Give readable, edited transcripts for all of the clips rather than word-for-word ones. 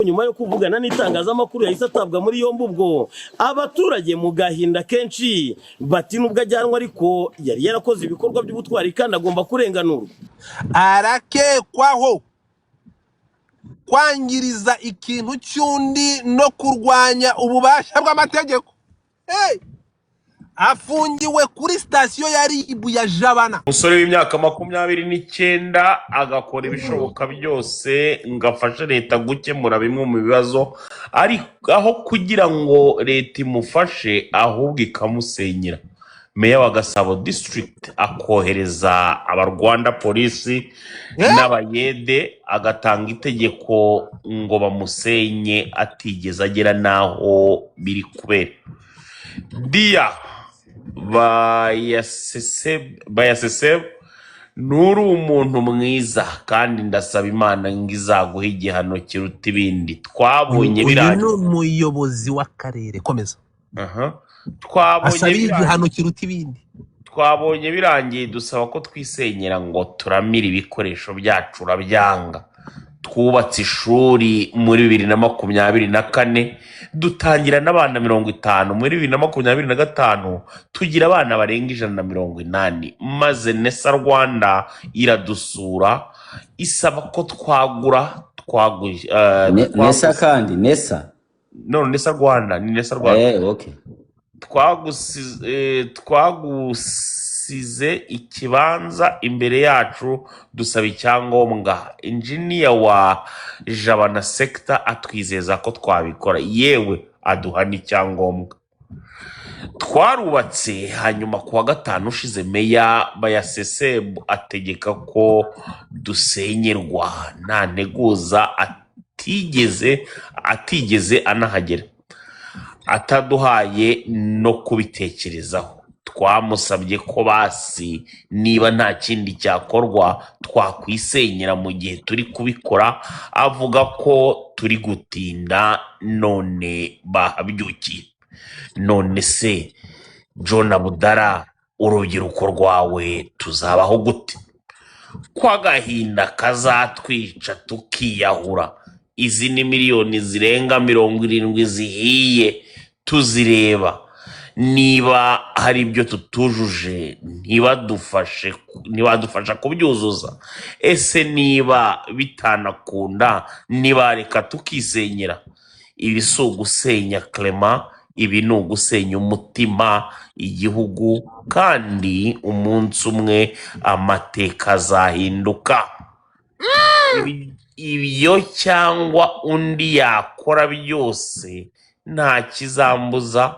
nyuma yo kuvugana n'itangazamakuru yahise atabwa muri yombi. Ubwo abaturage mu gahinda kenshi bati nubwo ajyanwa ariko yari yarakoze ibikorwa by'ubutwari kandi agomba kurenganurwa. Arakekwaho kwangiriza ikintu cy'undi no kurwanya ububasha bw'amategeko. Afungiwe kuri sitasiyo ya RIB ya Jabana. Umusore w'imyaka 29 agakora ibishoboka byose ngafashe leta gukemura bimwe mu bibazo, ari aho kugira ngo leta imufashe ahubwo ikamusenyera. Meya wa Gasabo district akohereza abarwanda polisi n'abayede agatanga itegeko ngo bamusenye atigeze agera naho biri kubera. Dia bayasese nuri umuntu mwiza kandi ndasaba Imana ngo izaguha igihano kiruta ibindi. Twabonye birangiye umuyobozi w'akarere komeza. Twabonye igihano kiruta ibindi. Twabonye birangiye dusaba ko twisenyera ngo turamira ibikoresho byacu urabyanga. Twubatse ishuri muri 2024 dutangira n'abana 50, muri 2025 tugira abana barenga 180, maze Nesa Rwanda iradusura isaba ko twagura Nesa kandi Nesa Nesa Rwanda ni Nesa Rwanda okay. Twagusize ikibanza imbere yacu dusaba icyangombwa. Engineer wa Jabana sector atwizeza ko twabikora, yewe aduha n'icyangombwa. Twarubatse hanyuma kuwa gatanu ushize Meya Bayasese ategeka ko dusenyerwa nta nteguza, atigeze anahagera, ataduhaye no kubitekerezaho. Twamusabye ko basi niba nta kindi cyakorwa twakwisenyera mu gihe turi kubikora, avuga ko turi gutinda none bahabyukiye. None se John Abudara, urubyiruko rwawe tuzabaho gute? Kwa gahinda kazatwica tukiyahura. Izi ni miliyoni zirenga 70 zihiye tuzireba. Niba hari ibyo tutujuje ntibadufasha kubyuzuza. Ese niba bitanakunda nibareka tukisenyera. Ibi si ugusenya Clement, ibi ni ugusenya umutima igihugu, kandi umunsi umwe amateka azahinduka. Ibyo cyangwa undi yakora byose nta kizambuza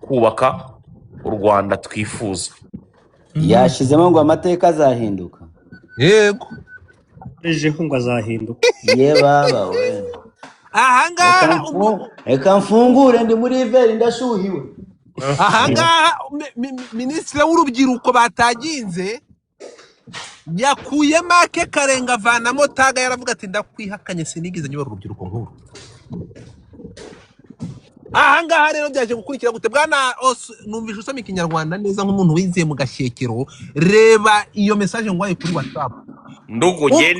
kubaka u Rwanda twifuza. Yashizemo ngo amateka azahinduka. Yego ejeho ngo azahinduka. Ye baba we. Ahangaha Eka mfungure ndi muri Iveri ndashuhiwe. Ahangaha Minisitiri w'urubyiruko bataginze yakuye Make Karenga avanamo Taga, yaravuga ati ndakwihakanye sinigeze nyobora urubyiruko nkuru. Ahangaha rero byaje gukurikira gute bwana numvisha usoma ikinyarwanda neza nk'umuntu wiziye mu gashyekero. Reba iyo message ngwaye kuri WhatsApp. Nduguye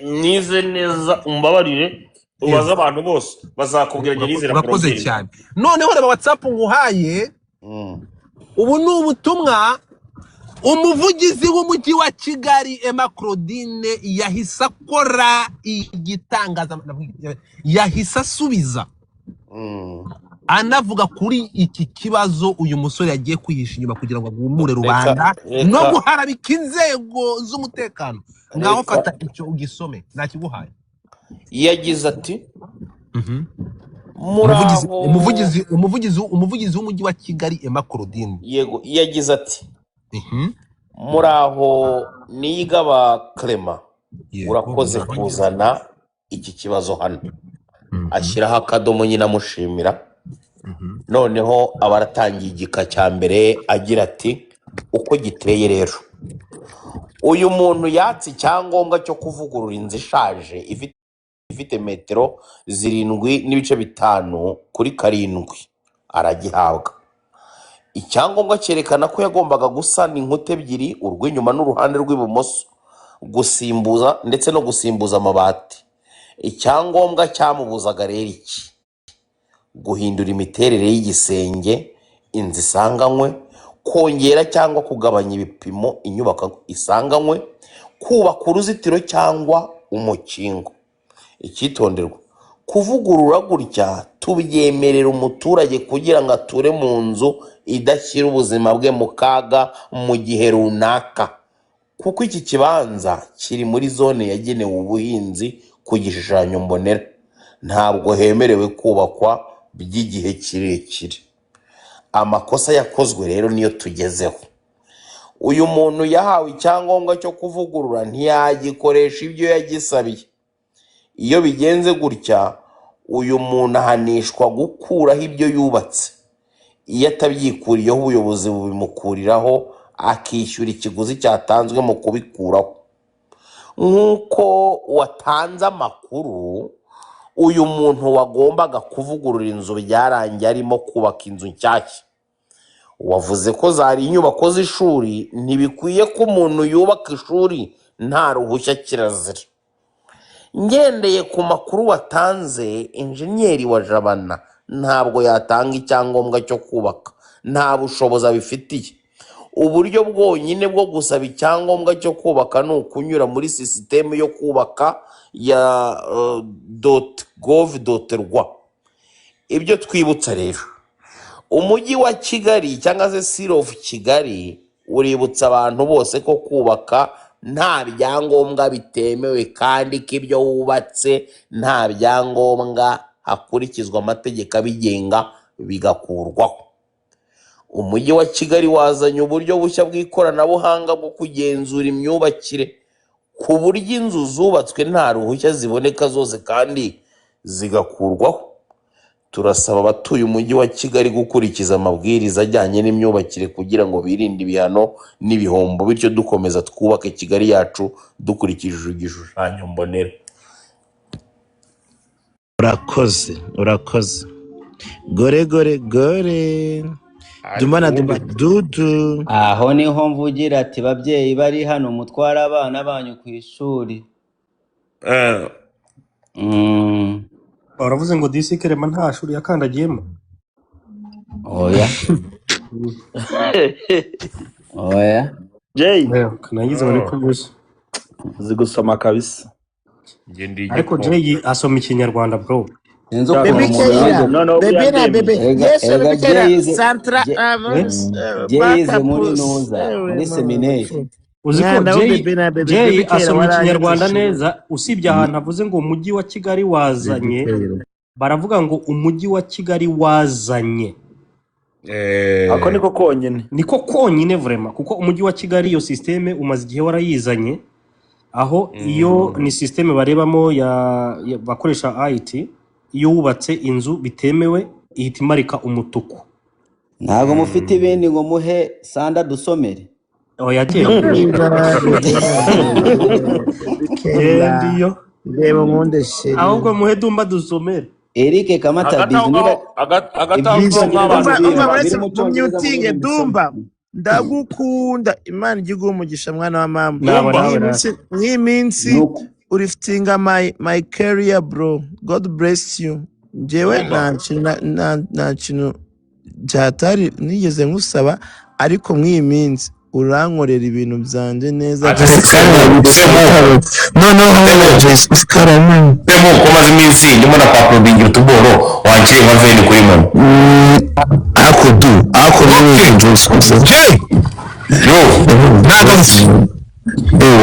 nize neza umbabarire ubaza abantu bose bazakubwira nize urakoze cyane. Noneho reba WhatsApp nguhaye. Ubu ni ubutumwa umuvugizi w'umujyi wa Kigali Emma Claudine yahise akora igitangaza, yahise asubiza anavuga kuri iki kibazo uyu musore yagiye kwihisha inyuma kugira ngo agumure rubanda no guharabika inzego z'umutekano. Ngaho fata icyo ugisome nakiguhaye. Yagize ati umuvugizi w'umujyi wa Kigali Emma Claudine, yego, yagize ati muraho niyigaba Clement, urakoze kuzana iki kibazo hano. Ashyiraho akadomo nyine amushimira. Noneho abaratangiye igika cya mbere agira ati uko giteye rero, uyu muntu yatse icyangombwa cyo kuvugurura inzu ishaje ifite metero 7.5 kuri 7 aragihabwa. Icyangombwa cyerekana ko yagombaga gusana inkuta ebyiri, urw'inyuma n'uruhande rw'ibumoso, gusimbuza ndetse no gusimbuza amabati. icyangombwa cyamubuzaga rero iki: guhindura imiterere y'igisenge inzu isanganywe, kongera cyangwa kugabanya ibipimo inyubako isanganywe, kubaka uruzitiro cyangwa umukingo. Icyitonderwa: kuvugurura gutya tubyemerera umuturage kugira ngo ature mu nzu idashyira ubuzima bwe mu kaga mu gihe runaka, kuko iki kibanza kiri muri zone yagenewe ubuhinzi ku gishushanyo mbonera, ntabwo hemerewe kubakwa by'igihe kirekire. Amakosa yakozwe rero niyo tugezeho. Uyu muntu yahawe icyangombwa cyo kuvugurura ntiyagikoresha ibyo yagisabiye. Iyo bigenze gutya, uyu muntu ahanishwa gukuraho ibyo yubatse. Iyo atabyikuriyeho, ubuyobozi bubimukuriraho akishyura ikiguzi cyatanzwe mu kubikuraho. Nk'uko watanze amakuru, uyu muntu wagombaga kuvugurura inzu byarangiye arimo kubaka inzu nshyashya. Wavuze ko zari inyubako z'ishuri, ntibikwiye ko umuntu yubaka ishuri nta ruhushya, kirazira. Ngendeye ku makuru watanze, injeniyeri wa Jabana ntabwo yatanga icyangombwa cyo kubaka, nta bushobozi abifitiye. Uburyo bwonyine bwo gusaba icyangombwa cyo kubaka ni ukunyura muri sisiteme yo kubaka ya .gov.rw. Ibyo twibutsa rero, umujyi wa Kigali cyangwa se City of Kigali uributsa abantu bose ko kubaka nta byangombwa bitemewe, kandi ko ibyo wubatse nta byangombwa hakurikizwa amategeko abigenga bigakurwaho. Umujyi wa Kigali wazanye uburyo bushya bw'ikoranabuhanga bwo kugenzura imyubakire, ku buryo inzu zubatswe nta ruhushya ziboneka zose kandi zigakurwaho. Turasaba abatuye umujyi wa Kigali gukurikiza amabwiriza ajyanye n'imyubakire kugira ngo birinde ibihano n'ibihombo, bityo dukomeza twubake Kigali yacu dukurikije igishushanyo mbonera. urakoze gore Duma na dudu. aho niho mvugira ati babyeyi bari hano mutwara abana banyu ku ishuri. baravuze ngo disi Clement nta shuri yakandagiyemo. Oya oya Jay nagize muri kubuza, uzi gusoma kabisa. ariko Jay asoma ikinyarwanda bro. sinzi ukuntu Baby umuntu Keira, yaje. No, no, baby na baby. Yes, baby Keira. Santra, Jay yize muri nuza muri seminari. Uzi ko Mwana Jay w'Baby na Baby, Jay Baby Keira asoma ikinyarwanda waranyigishije. neza, usibye ahantu avuze ngo umujyi wa Kigali wazanye, baravuga ngo umujyi wa Kigali wazanye. Ako niko konyine. Niko konyine vraiment, kuko umujyi wa Kigali iyo systeme umaze igihe warayizanye, aho iyo ni systeme barebamo ya bakoresha IT. Iyo wubatse inzu bitemewe ihita imarika umutuku. Ntabwo mufite ibindi ngo muhe Sanda dusomere. Oya Kendiyo Reba nkunde sheri. ahubwo muhe Dumba dusomere. Eric Kamata bizinira Mumyutinge Dumba, ndagukunda. Imana iguha umugisha mwana wa mama. Nk'iminsi uriftinga my career bro. God bless you. Njyewe nta kintu cyatari nigeze nkusaba, ariko mw'iyi minsi urankorera ibintu byanje neza. Pemo kumaze iminsi ndimo na papa bingira utuboro wakire nka veni kuri mama. Ako Jay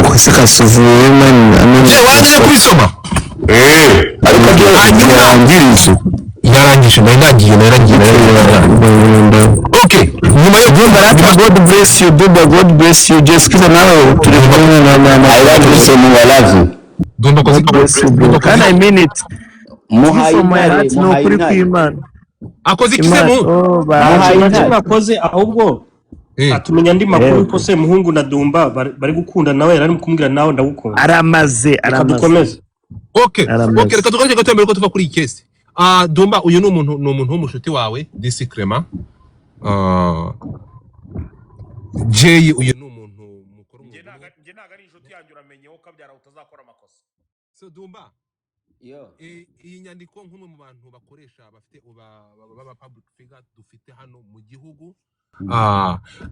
yo saka suvuye man Jay waje kwisoma ariko yarangije okay nyuma yo God bless you Duba, God bless you. Just kiza nawe turi kumwe na I love you so much, I love you. Dumba ko Can I mean it? muhayintare kw'Imana. Akoze ikisemo Ntacyo bakoze, ahubwo atumenya andi makuru ko se muhungu na Dumba bari gukunda, nawe yari kumubwira nawe ndagukunda. Aramaze. Dukomeze. okay reka tugaruke gato mbere ko tuva kuri iyi case. Dumba uyu ni umuntu w'umushuti wawe disi Clement. Jay uyu ni umuntu mukuru. Nge naga ari inshuti yanjye, uramenye ko kabyara utazakora amakosa. So Dumba iyi nyandiko nk'umwe mu bantu bakoresha bafite baba public figure dufite hano mu gihugu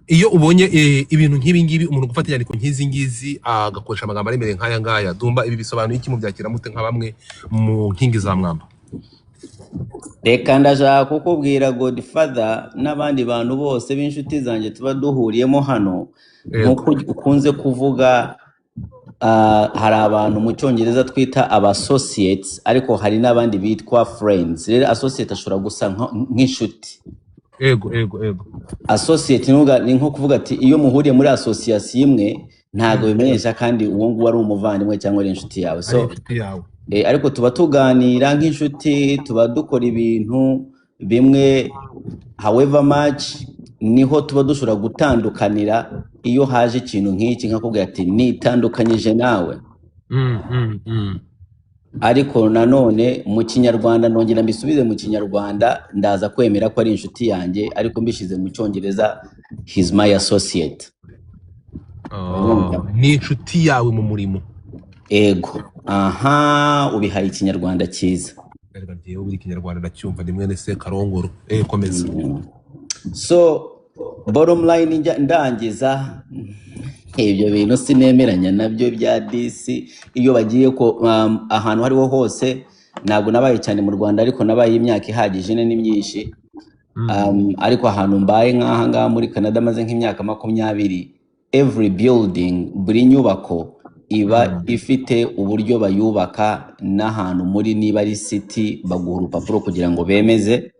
iyo ubonye ibintu nk'ibi ngibi umuntu gufata inyandiko nk'izi ngizi agakoresha amagambo aremereye nk'aya ngaya dumba ibi bisobanuye iki mu byakira mute nka bamwe mu nkingi za mwamba? Reka ndashaka kukubwira Godfather n'abandi bantu bose b'inshuti zanjye tuba duhuriyemo hano nk'uko ukunze kuvuga hari abantu mu cyongereza twita associates ariko hari n'abandi bitwa friends. Rero associate ashobora gusa nk'inshuti. Ego Associate ni nko kuvuga ati iyo muhuriye muri association imwe ntago bimenyesha kandi uwo nguwo ari umuvandimwe cyangwa ari inshuti yawe. So ariko tuba tuganira nk'inshuti, tuba dukora ibintu bimwe, however much niho tuba dushobora gutandukanira iyo haje ikintu nk'iki nkakubwira ati nitandukanyije nawe. Ariko nanone mu kinyarwanda nongera mbisubize mu kinyarwanda ndaza kwemera ko ari inshuti yanjye ariko mbishize mu cyongereza he's my associate. Ni inshuti yawe mu murimo. Ego. Ubihaye ikinyarwanda cyiza. Reka ngiye ubiri ikinyarwanda ndacyumva ni mwene se Karongoro. Komeza. So bottom line ndangiza ibyo bintu sinemeranya nabyo bya DC iyo bagiye ko ahantu hariho hose ntabwo nabaye cyane mu Rwanda ariko nabaye imyaka ihagije n'imyinshi ariko ahantu mbaye nk'aha ngaha muri Canada maze nk'imyaka 20 every building buri nyubako iba ifite uburyo bayubaka n'ahantu muri niba ari city baguha urupapuro kugira ngo bemeze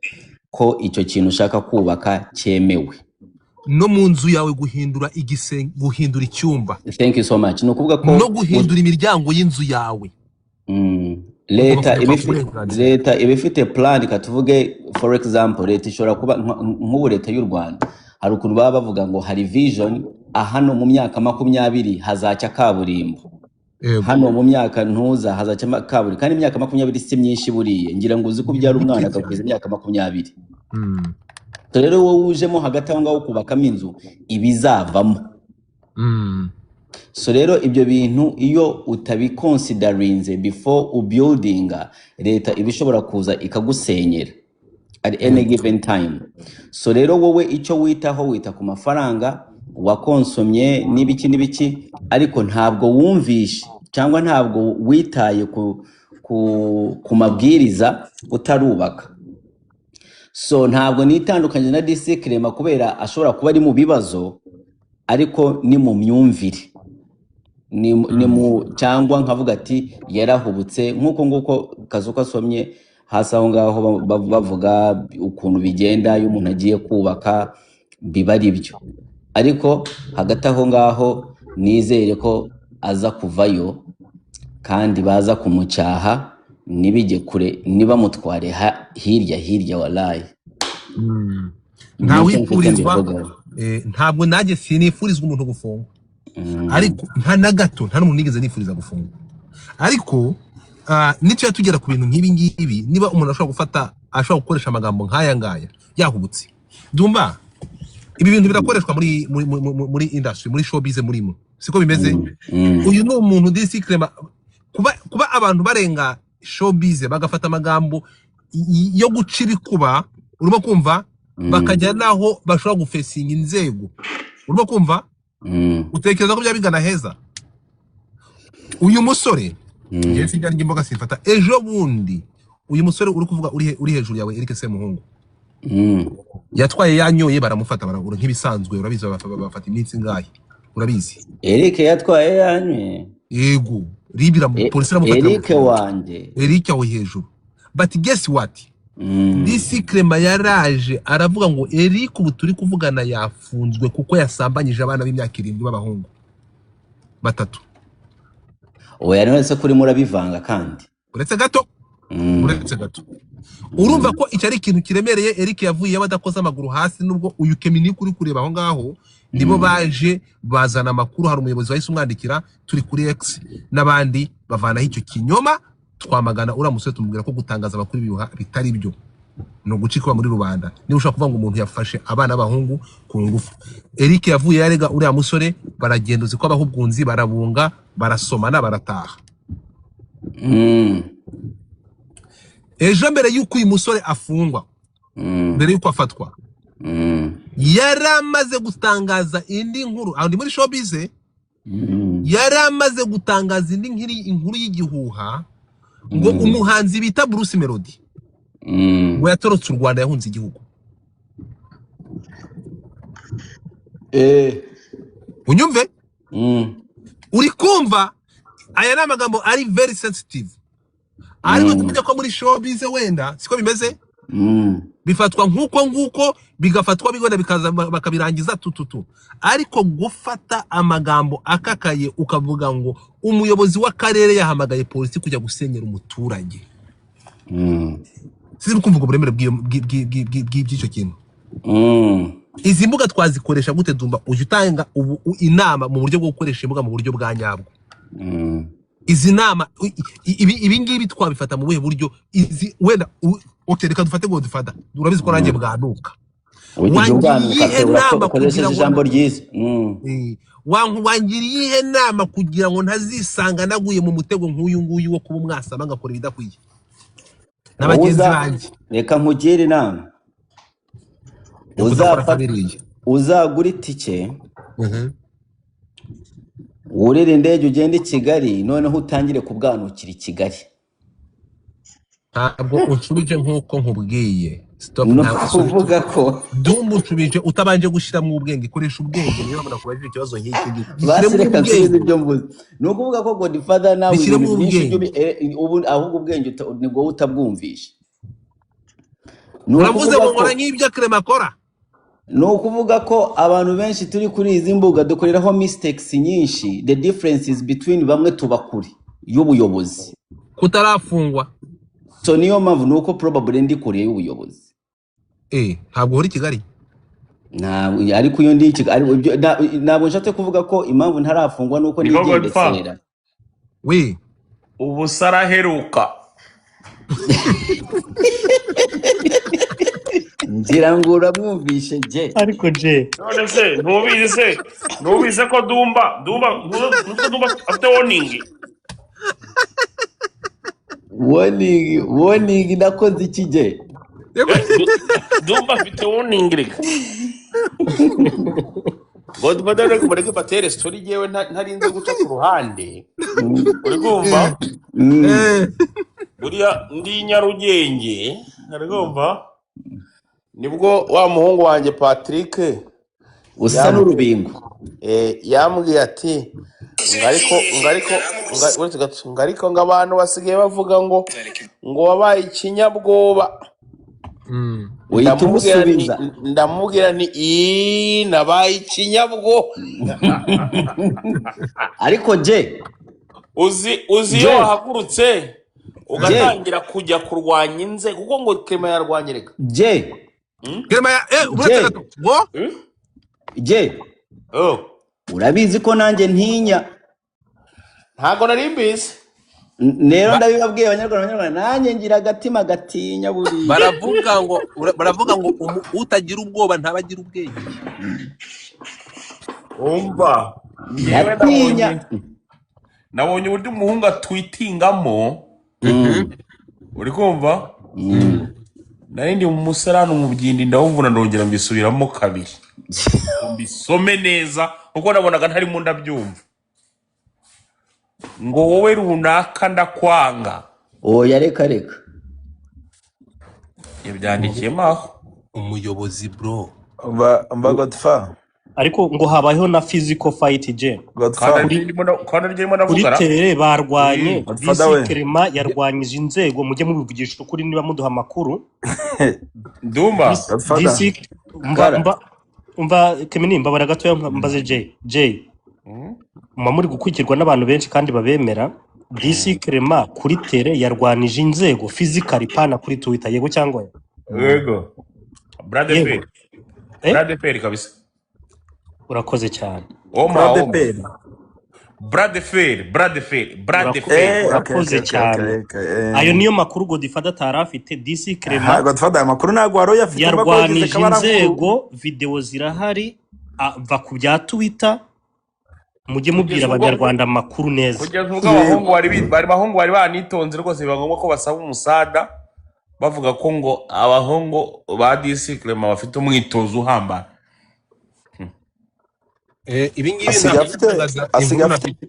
ko icyo kintu ushaka kubaka cyemewe. No mu nzu yawe guhindura igisenge, guhindura icyumba. Thank you so much. No kuvuga ko no guhindura imiryango y'inzu yawe. Leta ibifite plan katuvuge for example leta ishobora kuba nk'ubu leta y'u Rwanda hari ukuntu baba bavuga ngo hari vision hano mu myaka 20 hazacya kaburimbo. Hano mu myaka ntuza hazacya kaburimbo kandi imyaka 20 si myinshi buriye ngira ngo uzi kubyara umwana akakwiza imyaka 20. Rero wowe ujemo hagati aho ngaho kubakamo inzu ibizavamo. So rero ibyo bintu iyo utabiconsiderinze before ubuildinga leta ibishobora kuza ikagusenyera at any given time. So rero wowe icyo witaho wita ku mafaranga wakonsomye n'ibiki ariko ntabwo wumvishe cyangwa ntabwo witaye ku mabwiriza utarubaka. So ntabwo nitandukanye na DC Clement kubera ashobora kuba ari mu bibazo ariko ni mu myumvire ni mu cyangwa nkavuga ati yarahubutse nkuko Kazuka asomye hasi aho ngaho bavuga ukuntu bigenda iyo umuntu agiye kubaka biba ari byo ariko hagati aho ngaho nizere ko aza kuvayo kandi baza kumucyaha nibijye kure niba mutware hirya walayi. Ntabwo najye sinifurizwa umuntu gufungwa ariko nta na gato nta n'umuntu nigeze nifuriza gufungwa ariko nicyo yatugera ku bintu nk'ibi ngibi niba umuntu ashobora gukoresha amagambo nk'aya ngaya yahubutse ndumva ibi bintu birakoreshwa muri industry muri showbiz murimo siko bimeze. Uyu no umuntu DC Clement kuba abantu barenga showbiz bagafata amagambo yo guca ibikuba urimo kumva bakajya naho bashobora gufesinga inzego urimo kumva utekereza ko byabigana heza. Uyu musore Yesu njya ngimboga sifata ejo bundi uyu musore uri kuvuga uri hejuru yawe Eric Semuhungu yatwaye yanyoye baramufata baragura nk'ibisanzwe urabizi bafata iminsi ngahe urabizi Eric yatwaye yanyoye yego ribira polisi ramufata Eric aho hejuru but guess what DC Clement yaraje aravuga ngo Eric ubu turi kuvugana yafunzwe kuko yasambanyije abana b'imyaka 7 b'abahungu 3. Oya none kuri murabivanga kandi uretse gato urumva ko icyo ari ikintu kiremereye. Eric yavuye badakoze amaguru hasi nubwo uyu Kemini kuri kureba aho ngaho nibo baje bazana amakuru. Hari umuyobozi wahise umwandikira turi kuri X n'abandi bavanaho icyo kinyoma twamagana uramusore tumubwira ko gutangaza amakuru bibuha bitari byo no gucikwa muri rubanda. Niba ushaka kuvuga ngo umuntu yafashe abana b'abahungu ku ngufu Eric yavuye yarega uriya musore baragenda uzi ko abahubwunzi barabunga barasomana barataha. ejo mbere yuko uyu musore afungwa mbere yuko afatwa yaramaze gutangaza indi nkuru aho ndi muri showbiz yaramaze gutangaza indi inkuru y'igihuha ngo umuhanzi bita Bruce Melody ngo yatorotse u Rwanda yahunze igihugu. Unyumve? Uri kumva aya n'amagambo ari very sensitive. Ariko tumenya ko muri showbiz wenda siko bimeze bifatwa nkuko bigafatwa bigona bikaza bakabirangiza tututu. Ariko gufata amagambo akakaye ukavuga ngo umuyobozi w'akarere yahamagaye polisi kujya gusenyera umuturage. Sizi kumvuga uburemere bw'icyo kintu. Izi mbuga twazikoresha gute Dumba uje utanga inama mu buryo bwo gukoresha imbuga mu buryo bwa nyabwo. Izi nama ibi ngibi twabifata mu buhe buryo izi wenda utereka dufate ngo dufata urabizi ko nanjye bwanuka wangiriye nama kugira ngo ijambo ryiza wangiriye nama kugira ngo ntazisanga naguye mu mutego nk'uyu nguyu wo kuba mwasama ngakora ibidakwiye n'abagenzi banjye. Reka nkugire inama uzagura itike urire indege ugende i Kigali noneho utangire kubwanukira i Kigali. Ntabwo ucubije nk'uko nkubwiye. Stop now. Kuvuga ko Dumba ucubije utabanje gushira mu ubwenge koresha ubwenge niba muna kubajije ikibazo nk'iki. Basireka nsubiza ibyo mvuze. No kuvuga ko Godfather nawe ubu ahubwo ubwenge nibwo utabwumvisha. Uravuze ngo nkora nk'ibyo Clement akora. No kuvuga ko abantu benshi turi kuri izi mbuga dukoreraho mistakes nyinshi. The differences between bamwe tubakuri y'ubuyobozi kutarafungwa. So niyo mpamvu nuko probably ndi kuri y'ubuyobozi. Ntabwo hori Kigali. Ariko iyo ndi Kigali ntabwo nshatse kuvuga ko impamvu ntarafungwa nuko nigendesera. Ubu saraheruka. Ngira ngo uramwumvishe je. Ariko je none se ntubize ko Dumba afite warning nakoze iki je. Dumba afite warning reka Godfather reka mureke batere story yewe ntarinze guca ku ruhande uri kumva buriya ndi Nyarugenge arigomba nibwo wa muhungu wanje Patrick usa n'urubingo yambwiye ati ngariko ng'abantu basigaye bavuga ngo wabaye ikinyabwoba. Ndamubwira ni nabaye ikinyabwoba. Ariko je uzi yo wahagurutse ugatangira kujya kurwanya inze kuko ngo Clement yarwanye reka je urabizi ko nanjye ntinya. Ntago nari mbizi rero ndabibabwiye abanyarwanda nanjye ngira agatima gatinya buri baravuga ngo utagira ubwoba ntabagira ubwenge. Umva nabonye uburyo umuhungu atwitingamo uri kumva narindi mu musarani umubyindi ndawumvuna ndongera mbisubiramo kabiri mbisome neza kuko nabonaga ntarimo ndabyumva ngo wowe runaka ndakwanga. Reka yabyandikiyemo aho umuyobozi bro mba Godfather. Ariko ngo habayeho na physical fight je kuri tere barwanye DC Clement yarwanyije inzego mujye mubivugisha ukuri niba muduha amakuru Dumba DC umva Kemini mbabara gato mbaze J muri gukwikirwa n'abantu benshi kandi babemera. DC Clement kuri tere yarwanije inzego physically pana kuri Twitter yego cyangwa yego Brad Fair kabisa. Urakoze cyane. Brad Fair. Urakoze cyane. Ayo niyo makuru Godfather tarafite. DC Clement Godfather amakuru ntago waro yafite yarwanije inzego video zirahari va ku bya Twitter mujye mubwira abanyarwanda amakuru neza. Kugeza ubwo abahungu bari banitonze rwose bagomba ko basaba umusada bavuga ko ngo abahungu ba DC Clement bafite umwitozo uhambaye. ibi ngibi asigaye ntabwo afite ntangaza asigaye inkuru afite ntafite,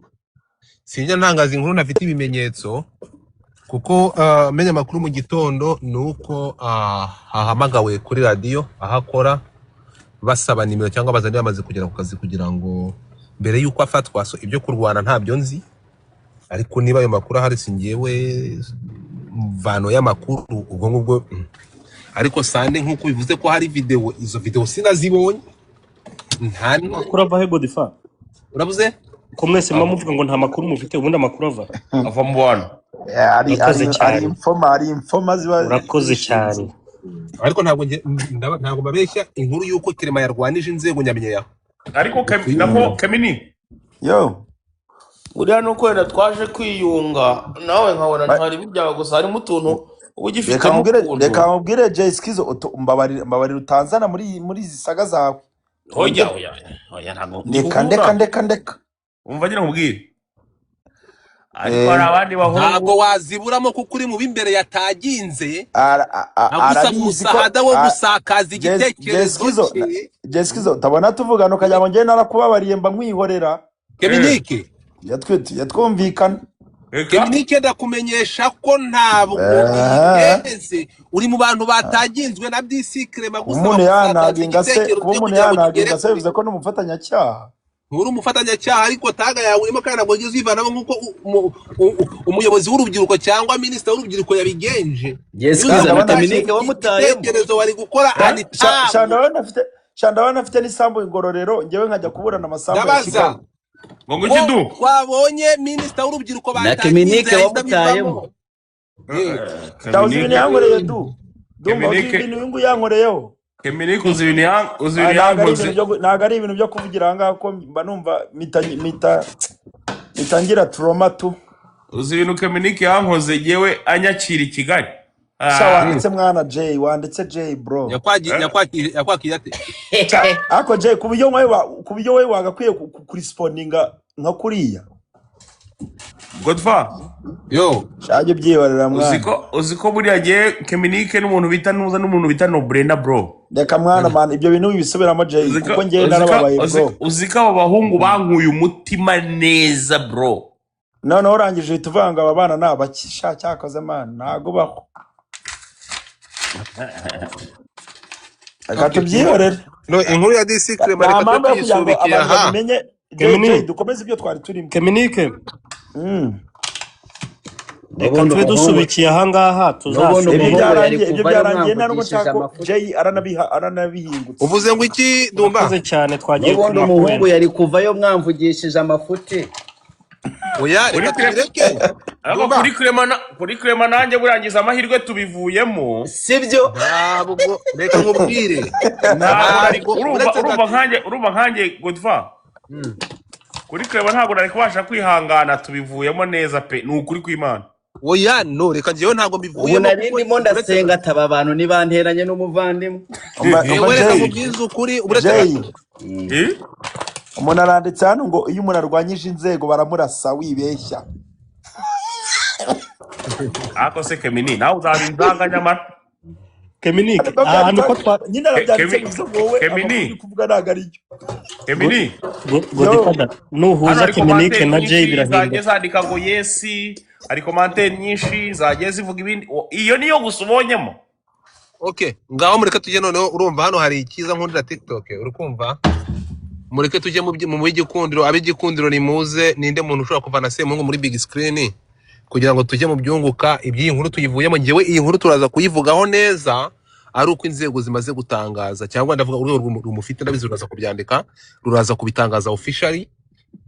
sinjya ntangaza inkuru ntafite ibimenyetso, kuko menya amakuru mu gitondo ni uko hahamagawe kuri radiyo aho akora basaba nimero cyangwa bazanye bamaze kugera ku kazi kugira ngo mbere y'uko afatwa, so ibyo kurwana ntabyo nzi, ariko niba ayo makuru ahari singewe mvano y'amakuru ubwo ngubwo. Ariko sande nk'uko bivuze ko hari video, izo video sinazibonye, nta Amakuru ava he Godfa? urabuze Ko mwese mwa muvuga ngo nta makuru mufite, ubundi amakuru ava. Ava mu bantu. Urakoze cyane. ari infoma ziba Urakoze cyane. ariko ntabwo ntabwo babeshya inkuru y'uko Clement yarwanije inzego nyamenyeyaho. Ariko nako Kemini yo buriya nuko wenda twaje kwiyunga nawe nkabona ntari bijyaga gusa harimo utuntu ugifitemo reka mubwire Jay Skizo mbabarira utanzana muri izi saga zawe. Oya ntabwo ndeka umva ngira nkubwire. Ariko hari abandi bahungu Ntabwo waziburamo kuko uri mu b'imbere yataginze arabizi ko umusahada wo gusakaza igitekerezo cye. Jay Skizo utabona tuvugana ukajya ngo njye narakubabariye mba nkwihorera. Keminike yatwumvikana. Keminike ndakumenyesha ko ntabwo igeze uri mu bantu bataginzwe na DC Clement gusa umuntu yanaginga se bivuze ko n'umufatanyacyaha. Uri umufatanyacyaha ariko taga yawe urimo kandi ntabwo ugeze uyivanamo nk'uko umuyobozi w'urubyiruko cyangwa minisita w'urubyiruko yabigenje. Keminike wamutayemo igitekerezo wari gukora Shandabana afite n'isambu Ingororero, njyewe nkajya kuburana amasambu ya Kigali. ngo kidu twabonye minisita w'urubyiruko na Keminike wamutayemo. Ndawuzi ibintu yankoreye ndumva uzi ibintu bingu yankoreyeho. Keminike uzi ibintu yankoze. Ntabwo ari ibintu byo kuvugira aha ngaha ko mba numva mitangira trauma tu. Uzi ibintu Keminike yankoze yewe anyakira i Kigali. Wanditse mwana Jay, wanditse Jay bro. yakwakiye ate? Ako Jay kubyo wowe wagakwiye kurisponinga nka kuriya. Godfa Yo shaje byibarira mwana. Uzi ko buriya giye Keminike n'umuntu bita Nuza n'umuntu bita Nobrena bro. Reka mwana man ibyo bintu bisubiramo Jay kuko ngiye narababaye bro. Uzi ko abo bahungu bankuye umutima neza bro. None urangije tuvanga aba bana nabakisha cyakoze man ntago baho. Akatubyiyorera. No inkuru ya DC Clement reka tuyisubikira aha. Keminike dukomeze ibyo twari turimo. Keminike reka tube dusubikiye aha ngaha tuzasubira. Ibyo byarangiye ntabwo nshaka Jay aranabihingutse. Uvuze ngo iki Dumba? Urakoze cyane twagiye ku muhungu yari kuvayo mwamvugishije amafuti. Oya reka tubireke. Kuri Clement nanjye burangiza amahirwe tubivuyemo. Sibyo? Ntabwo reka nkubwire. Urumva nkanjye Godfa. Kuri Clement ntabwo nari kubasha kwihangana tubivuyemo neza pe ni ukuri kw'Imana. Oya no reka njewe ntabwo mbivuyemo. Ubu nari ndimo ndasenga ataba abantu nibanteranye n'umuvandimwe. Reka mubwize ukuri Jay. Umuntu aranditse hano ngo iyo umuntu arwanyije inzego baramurasa wibeshya. Ako se Kemini nawe uzabinzanga nyamara. Keminike niko nyine arabyanditse wowe Kemini kuvuga ntago ari cyo. Kemini Godfa nuhuza Keminike na Jay birahinduka. Zandika ngo yes ari commentaire nyinshi zagiye zivuga ibindi iyo niyo gusa ubonyemo. Okay ngaho mureka tujye noneho urumva hano hari ikiza nkundira TikTok urukumva mureke tujye mu bigikundiro abigikundiro nimuze ninde muntu ushobora kuvana Semungu muri big screen kugira ngo tujye mu byunguka iby'iyi nkuru tuyivuyemo. Ngewe iyi nkuru turaza kuyivugaho neza ari uko inzego zimaze gutangaza cyangwa ndavuga urwego rumufite ndabizi ruraza kubyandika ruraza kubitangaza officially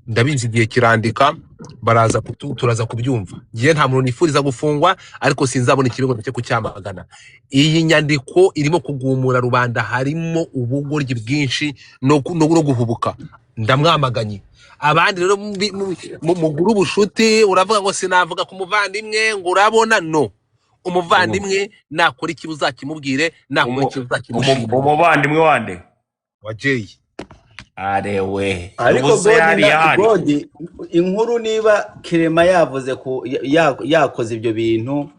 ndabinzi igihe kirandika baraza turaza kubyumva. Ngiye nta muntu nifuriza gufungwa ariko sinzabona ikirego cyo kucyamagana. Iyi nyandiko irimo kugumura rubanda harimo ubugoryi bwinshi no guhubuka ndamwamaganye. Abandi rero muguru ubushuti uravuga ngo sinavuga ku muvandimwe ngo urabona no umuvandimwe nakora iki uzakimubwire nakora iki uzakimubwire. Umuvandimwe wande wa Jay arewe ariko God inkuru niba Clement yavuze ko yakoze ibyo bintu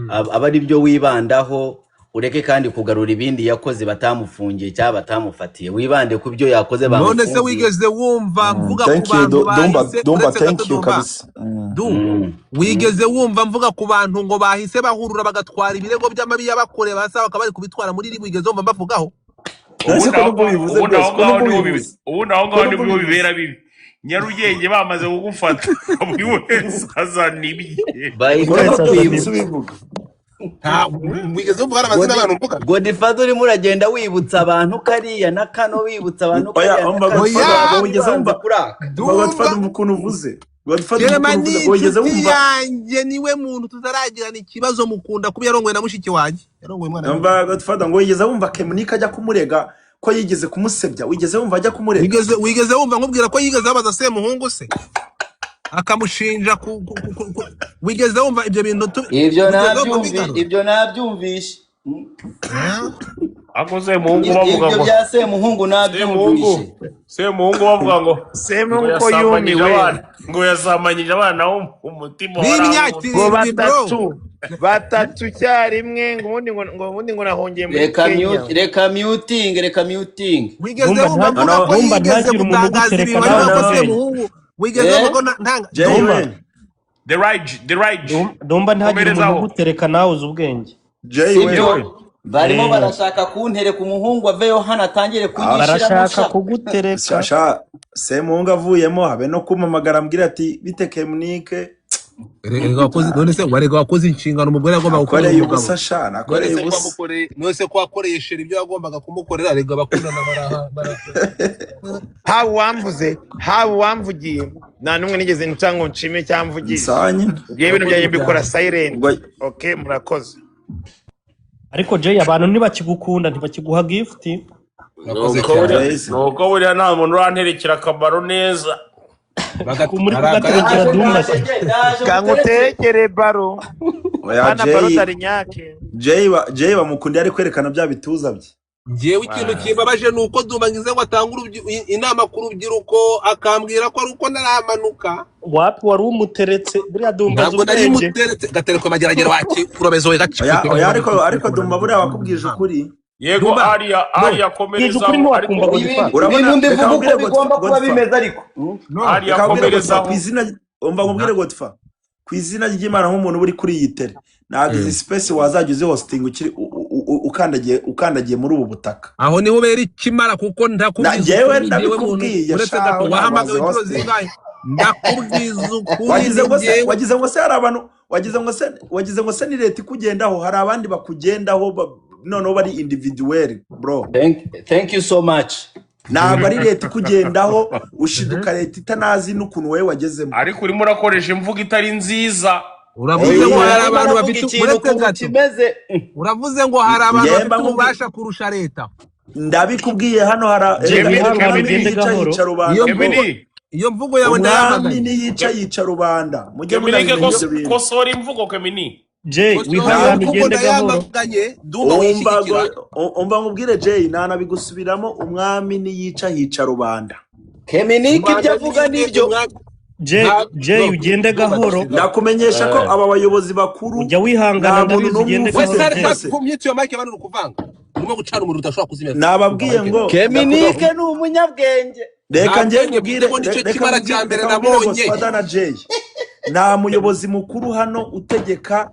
aba ari byo wibandaho, ureke kandi kugarura ibindi yakoze batamufungiye cyangwa batamufatiye, wibande ku byo yakoze none se bamufungiye. wigeze wumva mvuga ku Thank you, bantu Dumba, bahise Dumba, uretse gato thank you, Dumba kabisa. wigeze wumva mvuga ku bantu ngo bahise bahurura bagatwara ibirego by'amabi y'abakore basa bakaba bari kubitwara muri ribu, wigeze wumva mbavugaho? Ese ko nubwo bivuze byose, ko nubwo bivuze. ubu naho ngaho nibwo bibera bibi. Nyarugenge bamaze kugufata buri wese azana ibiye. bahita Ubivuga. Wigeze wumva hari amazina y'abantu mvuga? Godfather urimo uragenda wibutsa abantu kariya na kano, wibutsa abantu Oya, kariya omba na kano. Godfather, wigeze wumva kuraka. Godfather ukuntu uvuze. Godfather Jerema ukuntu ni uvuze, wigeze inshuti wumva. yanjye, niwe muntu tutaragirana ikibazo mukunda kuba yarongoye na mushiki wanjye, yarongoye umwana. Omba Godfather ngo wigeze wumva Kemunika ajya kumurega ko yigeze kumusebya, wigeze wumva ajya kumurega. Wigeze wumva nkubwira ko yigeze abaza Semuhungu se akamushinja wigeze wumva ibyo bintu? Ibyo nabyumvishe. Ako Semuhungu bavuga Ibyo ngo bya Semuhungu nabyumvishe. Semuhungu bavuga ngo Semuhungu ko yumiwe ngo yasamanyije abana wo umutima b'imyaka ngo batatu cyarimwe ngo ubundi ngo nahongeye muri Kenya. Reka muting. wigeze wumva mvuga ko yigeze gutangaza ibintu ariko Semuhungu wigeze wumva ko ntanga the right Dumba ntagire umuntu gutereka nawe uzi ubwenge. Sibyo barimo barashaka kuntereka umuhungu aveyo hano atangire kugishira barashaka kugutereka. Semuhungu avuyemo habe no kumamagara ambwira ati bite Kemunike. None se warega wakoze inshingano umugore agomba gukora ubusa shana, akoreye ubusa. None se ko wakoresha ibyo yagombaga kumukorera, rega bakundana haba wamvugiye nta numwe nigeze ncanga nshime cyamvugisha. Sanye Yewe ibintu byanjye mbikora silent. Okay, murakoze. Ariko Jay, abantu ntibakigukunda, ntibakiguha gift. nuko buriya nta muntu uranterekera akamaro neza. Muri kugaterekera Dumba se Kangutekere baro. Oya baro tarinyake. Jay bamukundi ari kwerekana bya bituza bye. Ngewe ikintu kimbabaje nuko Dumba ngize ngo atanga inama ku rubyiruko akambwira ko ari uko naramanuka. Wapi wari umuteretse buriya Dumba ntabwo nari muteretse gatereko mageragere waki urabezoye gace. Oya ariko Dumba buriya wakubwije ukuri. Yego ariya komereza urabona ndivuga uko bigomba kuba bimeze ariko ariya komereza kwizina umva ngubwire Godfa kwizina ry'Imana nk'umuntu uri kuri yitere ntabwo izi space wazajya uzi hosting ukiri ukandagiye muri ubu butaka aho niho bera ikimara kuko ndakubiza yewe ndabikubwiye wahamagaye inshuro zingahe ndakubwiza ukuri wagize ngo se ni leta ikugendaho hari abandi bakugendaho noneho bari individual bro. Thank you so much. Ntabwo ari leta ikugendaho ushiduka leta itanazi n'ukuntu wewe wagezemo. Ariko urimo urakoresha imvugo itari nziza. Uravuze ngo hari abantu bafite kimeze. Uravuze ngo hari abantu bafite ububasha kurusha leta. Ndabikubwiye hano iyo mvugo yawe ndayamaganye ni yica rubanda. Mujye mureke kosora imvugo Kemini. Jay wihangane ugende gahoro. Umva nkubwire Jay nanabigusubiramo umwami ni yica rubanda. Keminike ibyo avuga nibyo. Jay ugende gahoro. Ndakumenyesha ko aba bayobozi bakuru ujya wihangana ndabizi ugende gahoro. Kumyitse yo Mike abantu rukuvanga. Urimo gucana umuriro udashobora kuzimya. Nababwiye ngo Keminike ni umunyabwenge. Reka ngiye kubwire reka cyambere nabonye Jay. Nta muyobozi mukuru hano utegeka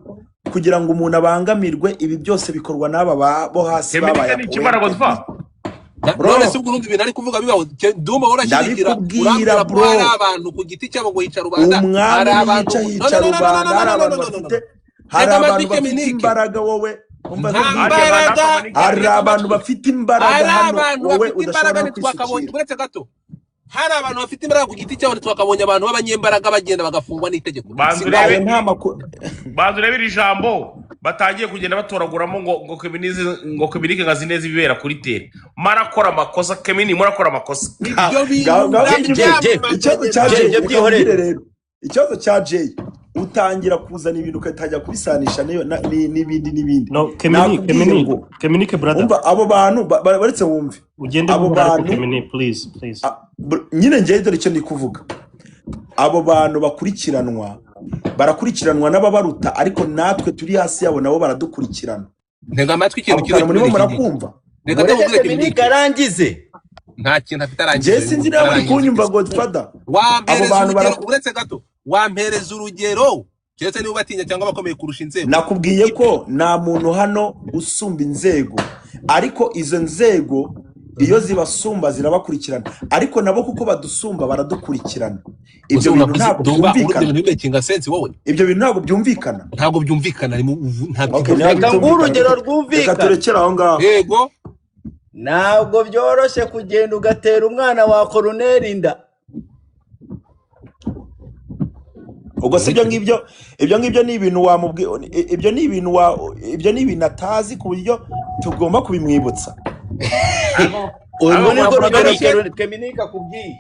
kugira ngo umuntu abangamirwe, ibi byose bikorwa n'aba bo hasi babaye. Ikimara Godfa. None se ubwo urumva ibintu ari kuvuga bibaho Dumba urashyigikira urambwira bro hari abantu ku giti cyabo ngo yica rubanda hari abantu yica rubanda hari abantu bafite imbaraga wowe hari abantu bafite imbaraga hano wowe udashobora kwishyikira. Uretse gato hari abantu bafite imbaraga ku giti cyabo twakabonye abantu b'abanyembaraga bagenda bagafungwa n'itegeko. Bazurebe ijambo batangiye kugenda batoraguramo ngo Keminike ngazi neza ibibera kuri tere. Marakora amakosa Kemini murakora amakosa. Ikibazo cya Jay utangira kuzana ibintu ukatajya kubisanisha n'ibindi. No Keminike brother. Umva abo bantu baretse wumve. Ugende abo bantu Keminike please. Nyine ngiye dore icyo ndi kuvuga. Abo bantu bakurikiranwa barakurikiranwa n'ababaruta ariko natwe turi hasi yabo nabo baradukurikirana. ntega amatwi ikintu Ako kantu murimo kiri murakumva? reka mureke ndamubwire Dominike arangize. nta kintu afite Je arangiza sinzi niba muri kunyumva Godfather. Abo wampereza bantu urugero uretse gato wampereza urugero keretse niba batinya cyangwa bakomeye kurusha inzego. nakubwiye ko nta muntu hano usumba inzego, ariko izo nzego iyo zibasumba zirabakurikirana, ariko nabo kuko badusumba baradukurikirana. Ibyo bintu ntabwo byumvikana. Ibyo bintu ntabwo byumvikana. Ntabwo byumvikana Reka ng'urugero rwumvikana. Reka turekere aho ngaho. yego Ntabwo byoroshye kugenda ugatera umwana wa koroneri inda. Ubwo se ibyo ngibyo ni ibintu wamubwiye, ibyo ni ibintu atazi ku buryo tugomba kubimwibutsa. Urwo ni rwo rugero Dominike akubwiye.